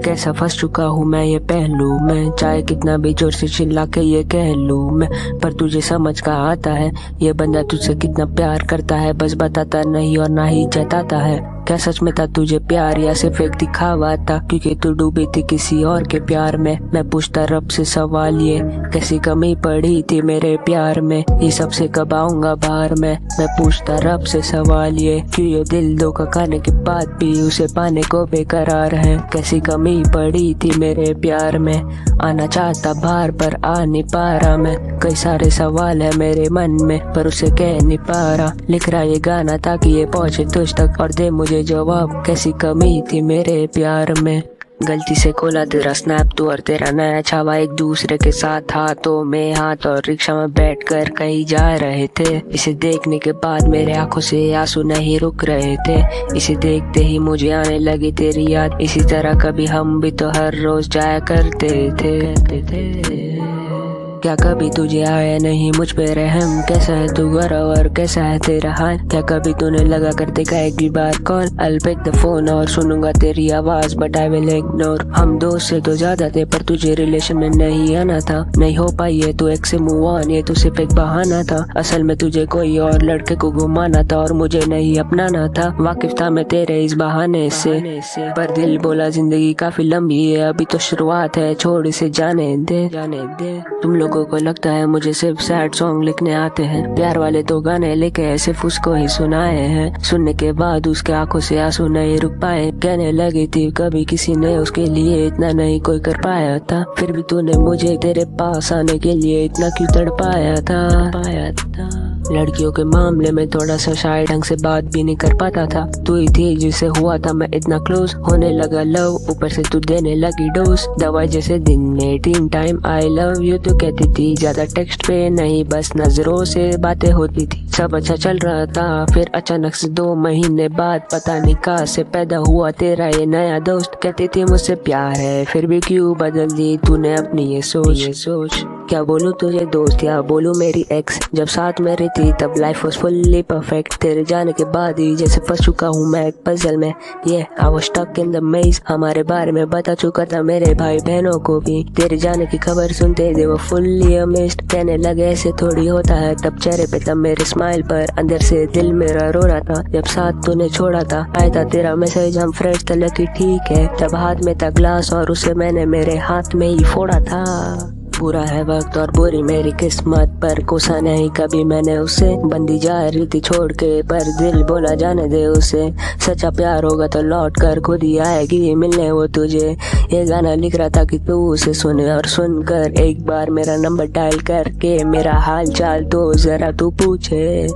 कैसा फंस चुका हूँ मैं ये पहलू में, चाहे कितना भी जोर से चिल्ला के ये कह लूँ मैं, पर तुझे समझ का आता है ये बंदा तुझसे कितना प्यार करता है, बस बताता नहीं और ना ही जताता है। क्या सच में था तुझे प्यार या सिर्फ एक दिखावा था, क्योंकि तू डूबी थी किसी और के प्यार में। मैं पूछता रब से सवाल ये, कैसी कमी पड़ी थी मेरे प्यार में, ये सबसे कब आऊंगा बाहर में। मैं पूछता रब से सवाल ये, क्यों ये दिल धोखा खाने के बाद भी उसे पाने को बेकरार है। कैसी कमी पड़ी थी मेरे प्यार में, आना चाहता बाहर पर आ नहीं पा रहा मैं। कई सारे सवाल है मेरे मन में पर उसे कह नहीं पा रहा, लिख रहा ये गाना ताकि ये पहुंचे तुझ तक और दे मुझे जवाब, कैसी कमी थी मेरे प्यार में। गलती से खोला तेरा स्नैप तू और तेरा नया छावा एक दूसरे के साथ हाथों में हाथ और रिक्शा में बैठकर कहीं जा रहे थे। इसे देखने के बाद मेरे आंखों से आंसू नहीं रुक रहे थे, इसे देखते ही मुझे आने लगी तेरी याद। इसी तरह कभी हम भी तो हर रोज जाया करते थे। क्या कभी तुझे आया नहीं मुझ पे रहम, कैसा है तू गोरा और कैसा है तेरा हाल। क्या कभी तूने लगा कर देखा एक भी बार call, I'll pick the phone और सुनूंगा तेरी आवाज बट I will ignore। हम दोस्त से तो ज्यादा थे पर तुझे रिलेशन में नहीं आना था, नहीं हो पाई है तू एक से मूव ऑन, ये तो सिर्फ एक बहाना था। असल में तुझे कोई और लड़के को घुमाना था और मुझे नहीं अपनाना था। वाकिफ था मैं तेरे इस बहाने से, पर दिल बोला जिंदगी काफी लंबी है, अभी तो शुरुआत है, छोड़ इसे जाने दे। तुम लोगों को लगता है मुझे सिर्फ सैड सॉन्ग लिखने आते हैं, प्यार वाले तो गाने लेके सिर्फ उसको ही सुनाए हैं। सुनने के बाद उसके आंखों से आंसू नहीं रुक पाए, कहने लगी थी कभी किसी ने उसके लिए इतना नहीं कोई कर पाया था। फिर भी तूने मुझे तेरे पास आने के लिए इतना क्यों तड़पाया था। लड़कियों के मामले में थोड़ा सा शायद ढंग से बात भी नहीं कर पाता था, तू ही थी जिससे हुआ था मैं इतना क्लोज। होने लगा लव, ऊपर से तू देने लगी डोज, दवाई जैसे दिन में 3 टाइम आई लव यू तो कहती थी, ज्यादा टेक्स्ट पे नहीं बस नजरों से बातें होती थी। सब अच्छा चल रहा था फिर अचानक से 2 महीने बाद पता नहीं कहाँ से पैदा हुआ तेरा ये नया दोस्त। कहती थी मुझसे प्यार है फिर भी क्यों बदल दी तूने अपनी ये सोच। क्या बोलूं तुझे दोस्त या बोलूं मेरी एक्स, जब साथ में रहती तब लाइफ वाज फुल्ली परफेक्ट, तेरे जाने के बाद ही जैसे फंस चुका हूँ मैं एक पजल में। ये I was stuck in the maze, हमारे बारे में बता चुका था मेरे भाई बहनों को भी, तेरे जाने की खबर सुनते दे वो फुल्ली अमेज्ड। कहने लगे ऐसे थोड़ी होता है, तब चेहरे पे तब मेरे स्माइल पर अंदर से दिल मेरा रो रहा था। जब साथ तूने छोड़ा था आया था तेरा मैसेज हम फ्रेंड्स तले की ठीक है, तब हाथ में था ग्लास और उसे मैंने मेरे हाथ में ही फोड़ा था। बुरा है वक्त और बुरी मेरी किस्मत, पर कोसा नहीं कभी मैंने उसे, बंदी जा रही थी छोड़ के पर दिल बोला जाने दे उसे। सच्चा प्यार होगा तो लौट कर खुद ही आएगी मिलने वो तुझे, ये गाना लिख रहा था कि तू उसे सुने और सुनकर एक बार मेरा नंबर डायल करके मेरा हाल चाल तो जरा तू पूछे।